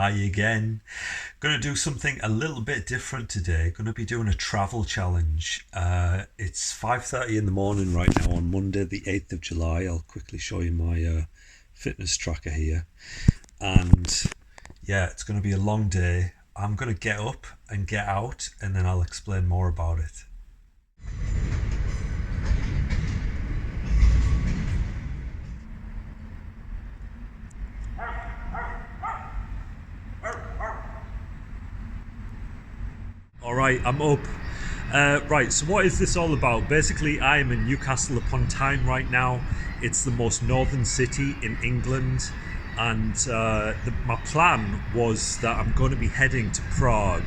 Hi again. Going to do something a little bit different today. Going to be doing a travel challenge. It's 5:30 in the morning right now on Monday the 8th of July. I'll quickly show you my fitness tracker here. And yeah, it's going to be a long day. I'm going to get up and get out and then I'll explain more about it. Alright, I'm up. Right, so what is this all about? Basically, I am in Newcastle upon Tyne right now. It's the most northern city in England, and my plan was that I'm going to be heading to Prague.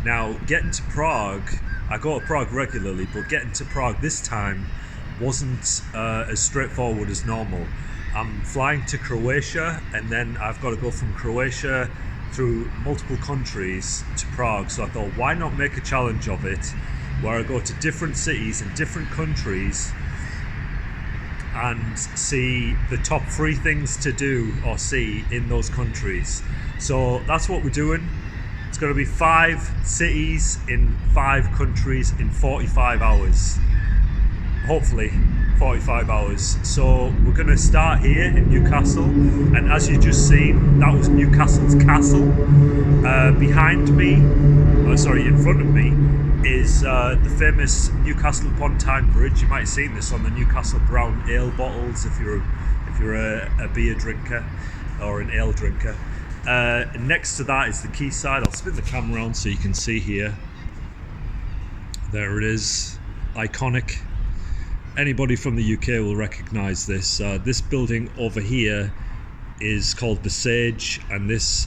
Now, getting to Prague, I go to Prague regularly, but getting to Prague this time wasn't as straightforward as normal. I'm flying to Croatia, and then I've got to go from Croatia through multiple countries to Prague. So I thought, why not make a challenge of it where I go to different cities in different countries and see the top 3 things to do or see in those countries. So that's what we're doing. It's going to be 5 cities in 5 countries in 45 hours. Hopefully 45 hours. So we're going to start here in Newcastle, and as you just seen, that was Newcastle's castle. Behind me, in front of me, is the famous Newcastle upon Tyne Bridge. You might have seen this on the Newcastle brown ale bottles if you're a beer drinker or an ale drinker. Next to that is the quayside. I'll spin the camera around so you can see here. There it is, iconic. Anybody from the UK will recognise this. This building over here is called the Sage, and this,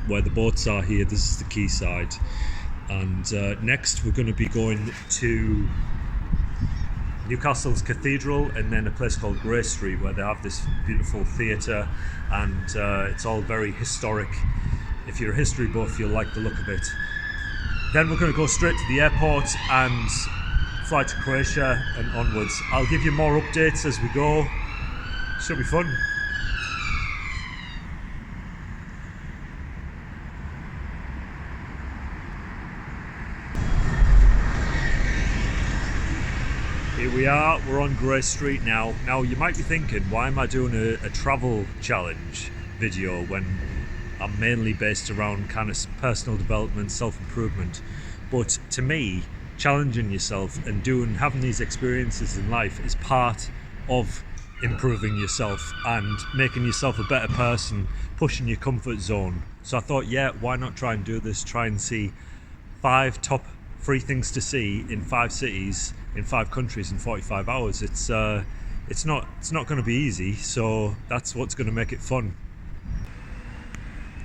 where the boats are here, this is the quayside. And next we're going to be going to Newcastle's Cathedral, and then a place called Grey Street where they have this beautiful theatre, and it's all very historic. If you're a history buff, you'll like the look of it. Then we're going to go straight to the airport and fly to Croatia and onwards. I'll give you more updates as we go. Should be fun. Here we are, we're on Grey Street now. Now you might be thinking, why am I doing a travel challenge video when I'm mainly based around kind of personal development, self-improvement? But to me, challenging yourself and having these experiences in life is part of improving yourself and making yourself a better person, pushing your comfort zone. So I thought, yeah, why not try and do this, try and see 5 top 3 things to see in 5 cities in 5 countries in 45 hours. It's not going to be easy, so that's what's going to make it fun.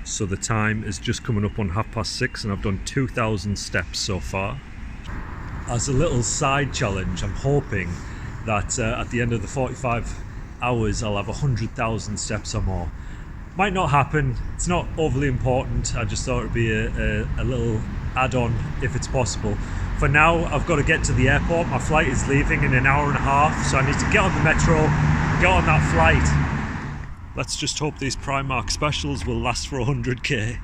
So the time is just coming up on 6:30 and I've done 2,000 steps so far. As a little side challenge, I'm hoping that at the end of the 45 hours I'll have 100,000 steps or more. Might not happen, it's not overly important. I just thought it'd be a little add-on if it's possible. For now, I've got to get to the airport. My flight is leaving in an hour and a half, so I need to get on the metro, get on that flight. Let's just hope these Primark specials will last for 100k.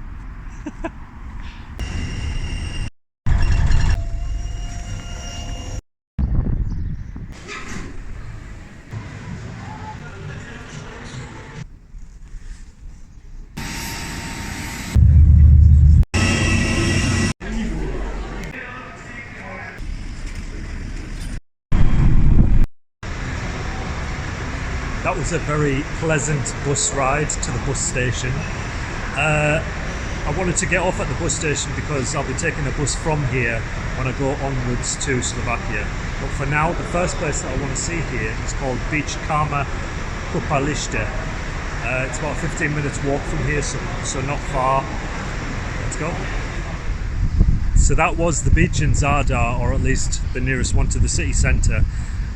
That was a very pleasant bus ride to the bus station. I wanted to get off at the bus station because I'll be taking a bus from here when I go onwards to Slovakia. But for now, the first place that I want to see here is called Beach Karma Kupalište. It's about a 15 minutes walk from here, so not far. Let's go. So that was the beach in Zadar, or at least the nearest one to the city centre.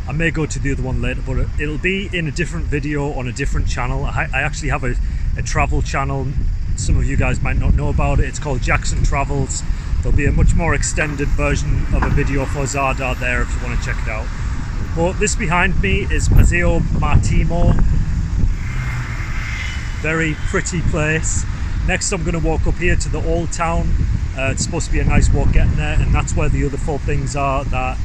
I may go to the other one later, but it'll be in a different video on a different channel. I actually have a travel channel. Some of you guys might not know about it. It's called Jackson Travels. There'll be a much more extended version of a video for Zadar there if you want to check it out. But this behind me is Paseo Maritimo. Very pretty place. Next I'm going to walk up here to the old town. It's supposed to be a nice walk getting there, and that's where the other 4 things are that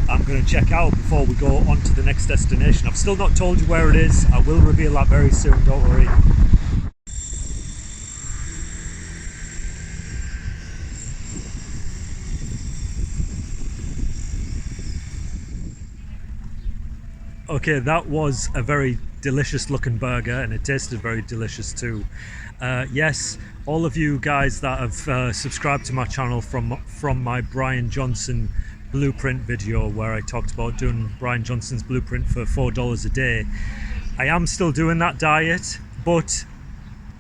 I'm going to check out before we go on to the next destination. I've still not told you where it is. I will reveal that very soon, don't worry. Okay, that was a very delicious looking burger, and it tasted very delicious too. Yes, all of you guys that have subscribed to my channel from my Bryan Johnson Blueprint video, where I talked about doing Bryan Johnson's Blueprint for $4 a day, I am still doing that diet, but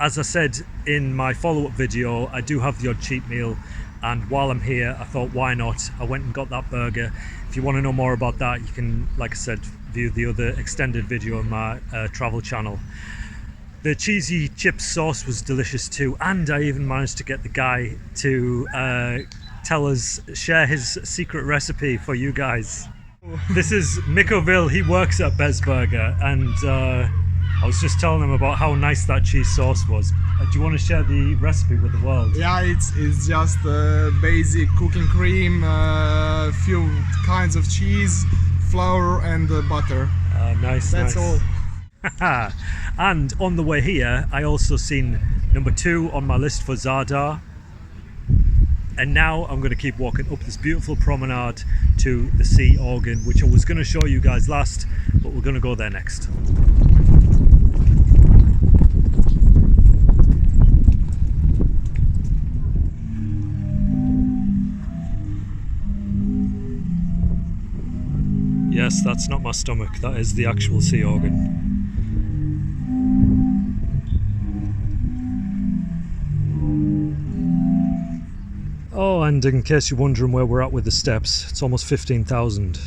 as I said in my follow-up video, I do have the odd cheat meal, and while I'm here I thought, why not? I went and got that burger. If you want to know more about that, you can, like I said, view the other extended video on my travel channel. The cheesy chip sauce was delicious too, and I even managed to get the guy to share his secret recipe for you guys. This is Mickoville. He works at Bez Burger, and I was just telling him about how nice that cheese sauce was. Do you want to share the recipe with the world? Yeah, it's just basic cooking cream, few kinds of cheese, flour and butter. Nice. That's all. And on the way here, I also seen number 2 on my list for Zadar. And now I'm going to keep walking up this beautiful promenade to the sea organ, which I was going to show you guys last, but we're going to go there next. Yes, that's not my stomach, that is the actual sea organ. Oh, and in case you're wondering where we're at with the steps, it's almost 15,000.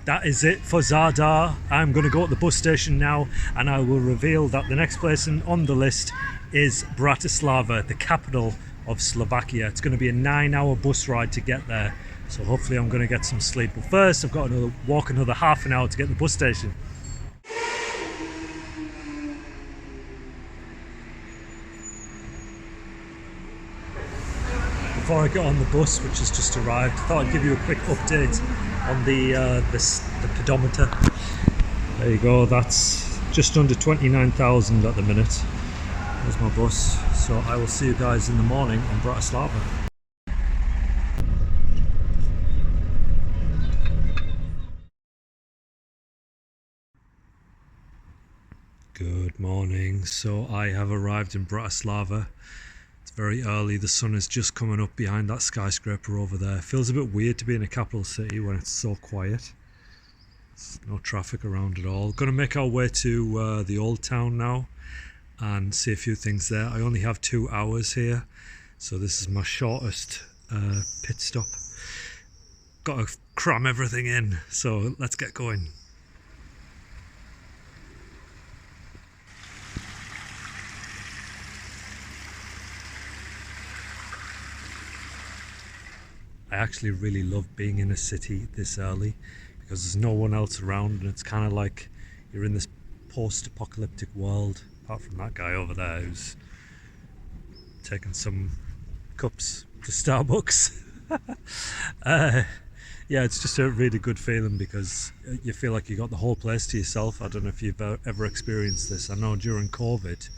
That is it for Zadar. I'm going to go at the bus station now, and I will reveal that the next place on the list is Bratislava, the capital of Slovakia. It's going to be a 9-hour bus ride to get there, so hopefully I'm going to get some sleep. But first I've got to walk another half an hour to get to the bus station. Before I get on the bus, which has just arrived, I thought I'd give you a quick update on the pedometer. There you go, that's just under 29,000 at the minute. There's my bus, so I will see you guys in the morning in Bratislava. Good morning. So I have arrived in Bratislava. It's very early, the sun is just coming up behind that skyscraper over there. Feels a bit weird to be in a capital city when it's so quiet. There's no traffic around at all. Going to make our way to the old town now and see a few things there. I only have 2 hours here, so this is my shortest pit stop. Got to cram everything in, so let's get going. I actually really love being in a city this early because there's no one else around, and it's kind of like you're in this post-apocalyptic world, apart from that guy over there who's taking some cups to Starbucks. Yeah, it's just a really good feeling because you feel like you got the whole place to yourself. I don't know if you've ever experienced this. I know during COVID,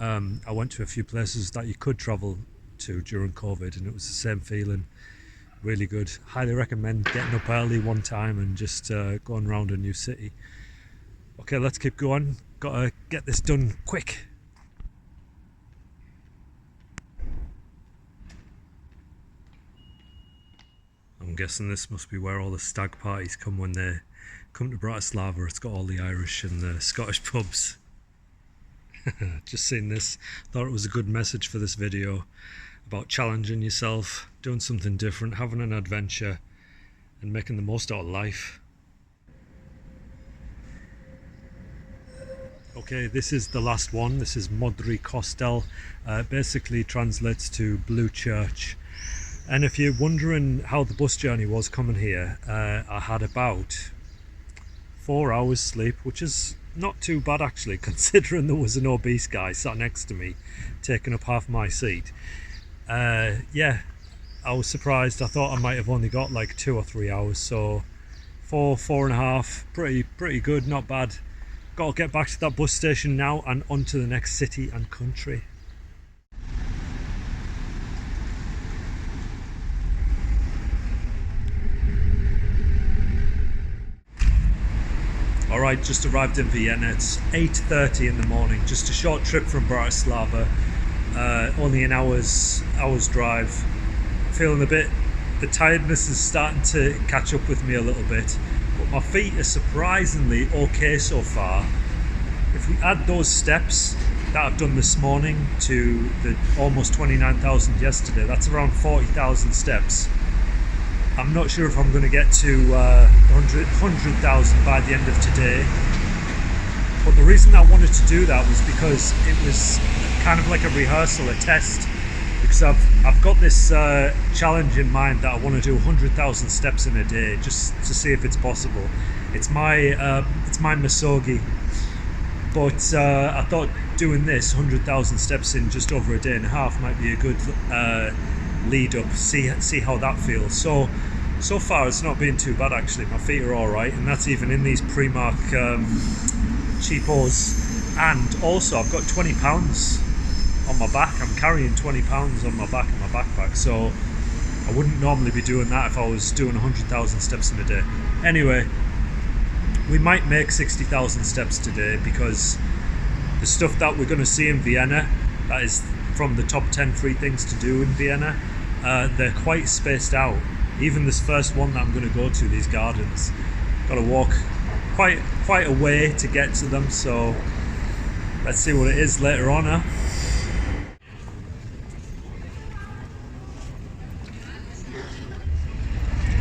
I went to a few places that you could travel to during COVID, and it was the same feeling. Really good. Highly recommend getting up early one time and just going around a new city. Okay, let's keep going. Gotta get this done quick. I'm I'm guessing this must be where all the stag parties come when they come to Bratislava. It's got all the Irish and the Scottish pubs. Just seen this, thought it was a good message for this video about challenging yourself, doing something different, having an adventure and making the most out of life. Okay, this is the last one. This is Modry Kostel. Basically translates to Blue Church. And if you're wondering how the bus journey was coming here, I had about 4 hours sleep, which is not too bad actually, considering there was an obese guy sat next to me taking up half my seat. Yeah, I was surprised. I thought I might have only got like 2 or 3 hours, so 4.5, pretty good, not bad. Got to get back to that bus station now and on to the next city and country. Alright, just arrived in Vienna. It's 8:30 in the morning, just a short trip from Bratislava. Only an hour's drive. Feeling a bit, the tiredness is starting to catch up with me a little bit, but my feet are surprisingly okay so far. If we add those steps that I've done this morning to the almost 29,000 yesterday, that's around 40,000 steps. I'm not sure if I'm going to get to 100,000 by the end of today. But the reason I wanted to do that was because it was kind of like a rehearsal, a test. Because I've got this challenge in mind that I want to do 100,000 steps in a day, just to see if it's possible. It's my misogi. But I thought doing this 100,000 steps in just over a day and a half might be a good lead up, see how that feels. So far it's not been too bad actually. My feet are all right, and that's even in these Primark cheapos. And also I've got 20 pounds on my back. I'm carrying 20 pounds on my back in my backpack, so I wouldn't normally be doing that if I was doing 100,000 steps in a day. Anyway, we might make 60,000 steps today, because the stuff that we're going to see in Vienna, that is from the top 10 free things to do in Vienna, they're quite spaced out. Even this first one that I'm going to go to, these gardens, got to walk quite a way to get to them, so let's see what it is later on, huh?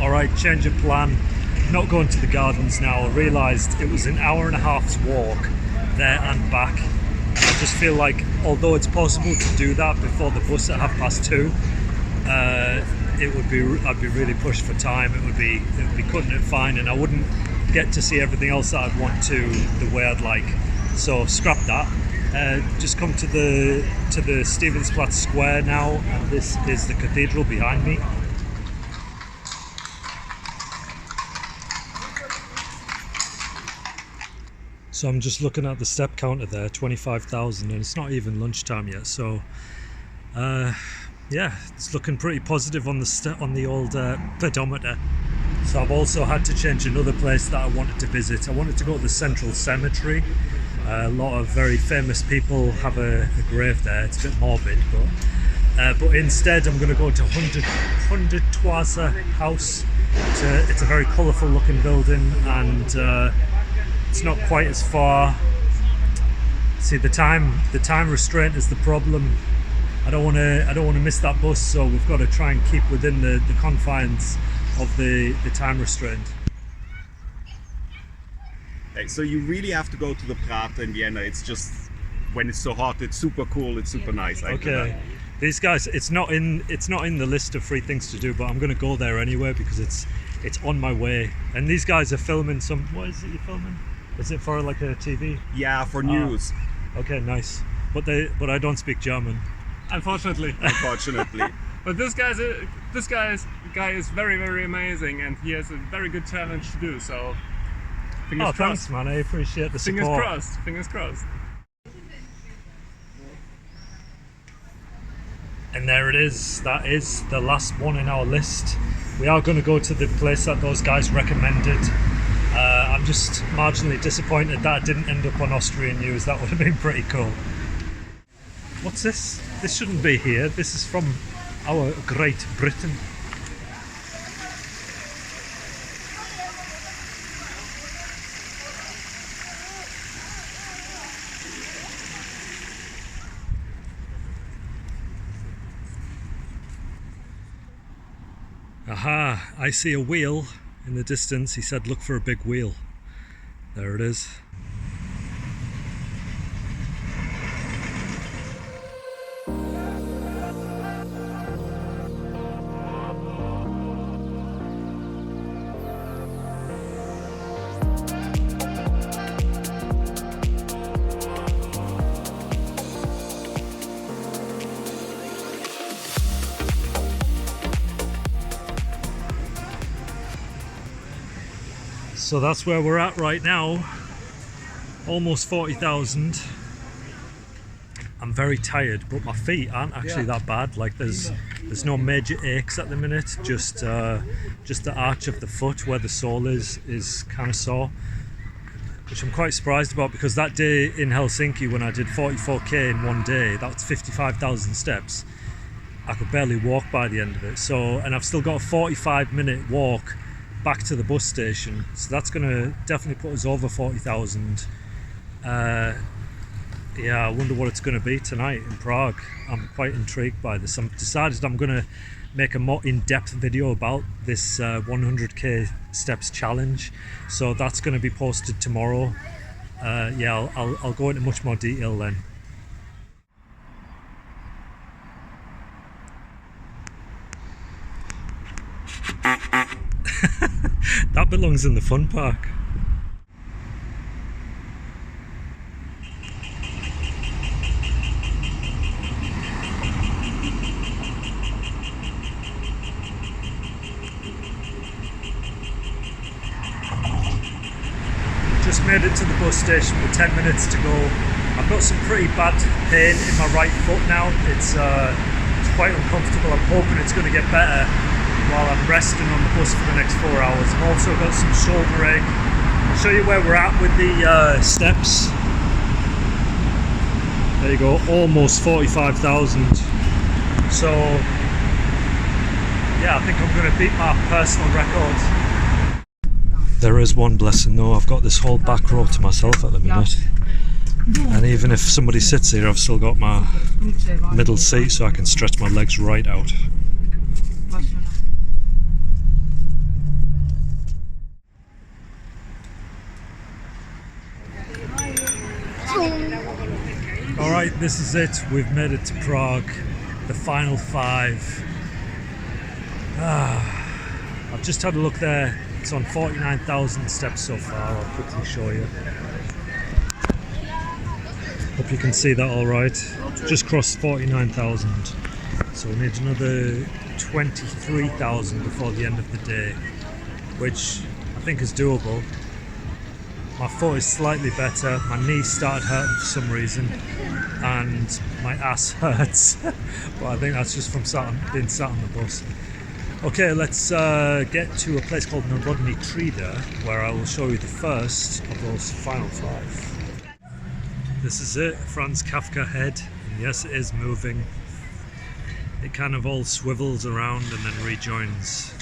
Alright, change of plan. Not going to the gardens now. I realised it was an hour and a half's walk there and back. I just feel like, although it's possible to do that before the bus at 2:30, I'd be really pushed for time. It would be cutting it fine, and I wouldn't get to see everything else that I'd want to the way I'd like. So scrap that. Just come to the Stevensplatz Square now, and this is the cathedral behind me. So I'm just looking at the step counter there, 25,000, and it's not even lunchtime yet. So yeah, it's looking pretty positive on the old pedometer. So I've also had to change another place that I wanted to visit. I wanted to go to the Central Cemetery. A lot of very famous people have a grave there. It's a bit morbid, but instead I'm going to go to 100 House. It's a very colourful looking building, and it's not quite as far. See, the time restraint is the problem. I don't want to miss that bus, so we've got to try and keep within the confines of the time restraint. So you really have to go to the Prater in Vienna. It's just, when it's so hot, it's super cool, it's super nice. Okay. These guys, it's not in the list of free things to do, but I'm going to go there anyway because it's on my way. And these guys are filming some. What is it you're filming? Is it for like a TV? Yeah, for news. Okay, nice. But I don't speak German. Unfortunately. But this guy is very, very amazing, and he has a very good challenge to do. So fingers crossed. Thanks, man. I appreciate the support. Fingers crossed. And there it is. That is the last one in our list. We are going to go to the place that those guys recommended. I'm just marginally disappointed that it didn't end up on Austrian news. That would have been pretty cool. What's this? This shouldn't be here. This is from our Great Britain. Aha, I see a wheel in the distance. He said look for a big wheel. There it is. So that's where we're at right now, almost 40,000. I'm very tired, but my feet aren't actually that bad. Like there's no major aches at the minute, just the arch of the foot where the sole is kind of sore, which I'm quite surprised about, because that day in Helsinki when I did 44k in one day, that was 55,000 steps. I could barely walk by the end of it. So, and I've still got a 45-minute walk back to the bus station, so that's gonna definitely put us over 40,000. Yeah, I wonder what it's gonna be tonight in Prague. I'm quite intrigued by this. I've decided I'm gonna make a more in-depth video about this 100k steps challenge, so that's gonna be posted tomorrow. Yeah, I'll go into much more detail then. That belongs in the fun park. Just made it to the bus station with 10 minutes to go. I've got some pretty bad pain in my right foot now. It's quite uncomfortable. I'm hoping it's going to get better while I'm resting on the bus for the next 4 hours. I've also got some shoulder ache. I'll show you where we're at with the steps. There you go, almost 45,000. So yeah, I think I'm going to beat my personal record. There is one blessing though, I've got this whole back row to myself at the minute. And even if somebody sits here, I've still got my middle seat so I can stretch my legs right out. Alright, this is it. We've made it to Prague. The final 5. I've just had a look there. It's on 49,000 steps so far. I'll quickly show you. Hope you can see that alright. Just crossed 49,000. So we need another 23,000 before the end of the day, which I think is doable. My foot is slightly better, my knee started hurting for some reason, and my ass hurts, but I think that's just from being sat on the bus. Okay, let's get to a place called Narodny Trida, where I will show you the first of those final 5. This is it, Franz Kafka head, and yes, it is moving. It kind of all swivels around and then rejoins.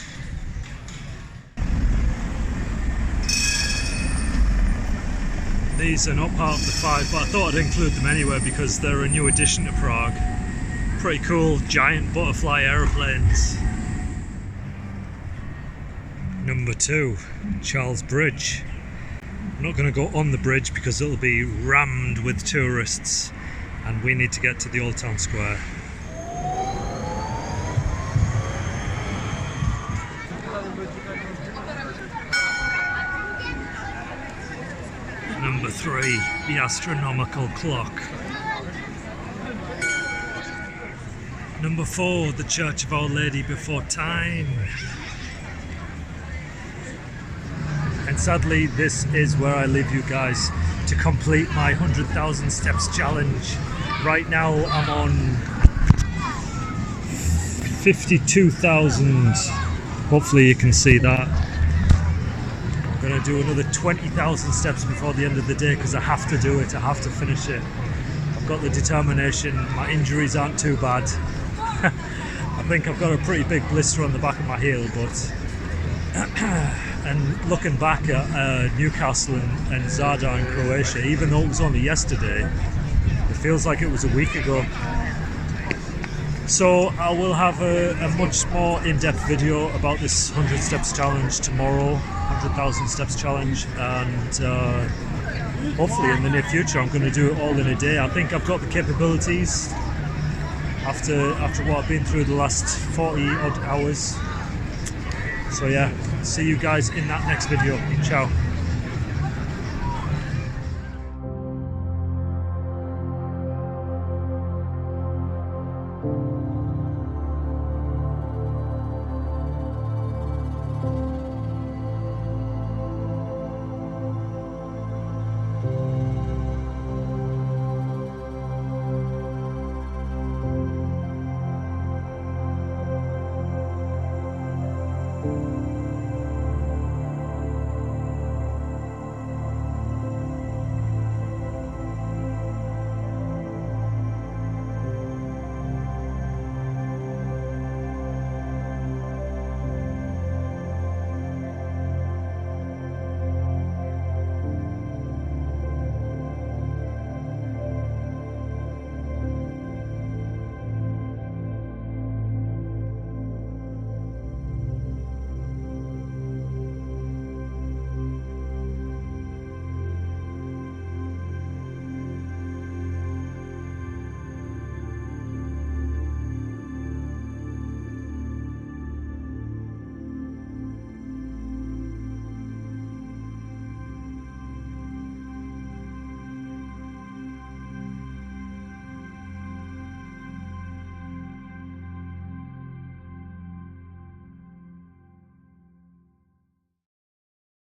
These are not part of the 5, but I thought I'd include them anyway because they're a new addition to Prague. Pretty cool, giant butterfly aeroplanes. Number 2, Charles Bridge. I'm not going to go on the bridge because it'll be rammed with tourists and we need to get to the Old Town Square. Number 3, the astronomical clock. Number 4, the Church of Our Lady Before Time. And sadly, this is where I leave you guys to complete my 100,000 steps challenge. Right now I'm on 52,000. Hopefully you can see that. I'm going to do another 20,000 steps before the end of the day because I have to do it, I have to finish it. I've got the determination, my injuries aren't too bad. I think I've got a pretty big blister on the back of my heel, but and looking back at Newcastle and Zadar in Croatia, even though it was only yesterday, it feels like it was a week ago. So I will have a much more in-depth video about this 100 steps challenge tomorrow, 100,000 steps challenge, and hopefully in the near future I'm going to do it all in a day. I think I've got the capabilities after what I've been through the last 40 odd hours. So yeah, see you guys in that next video. Ciao.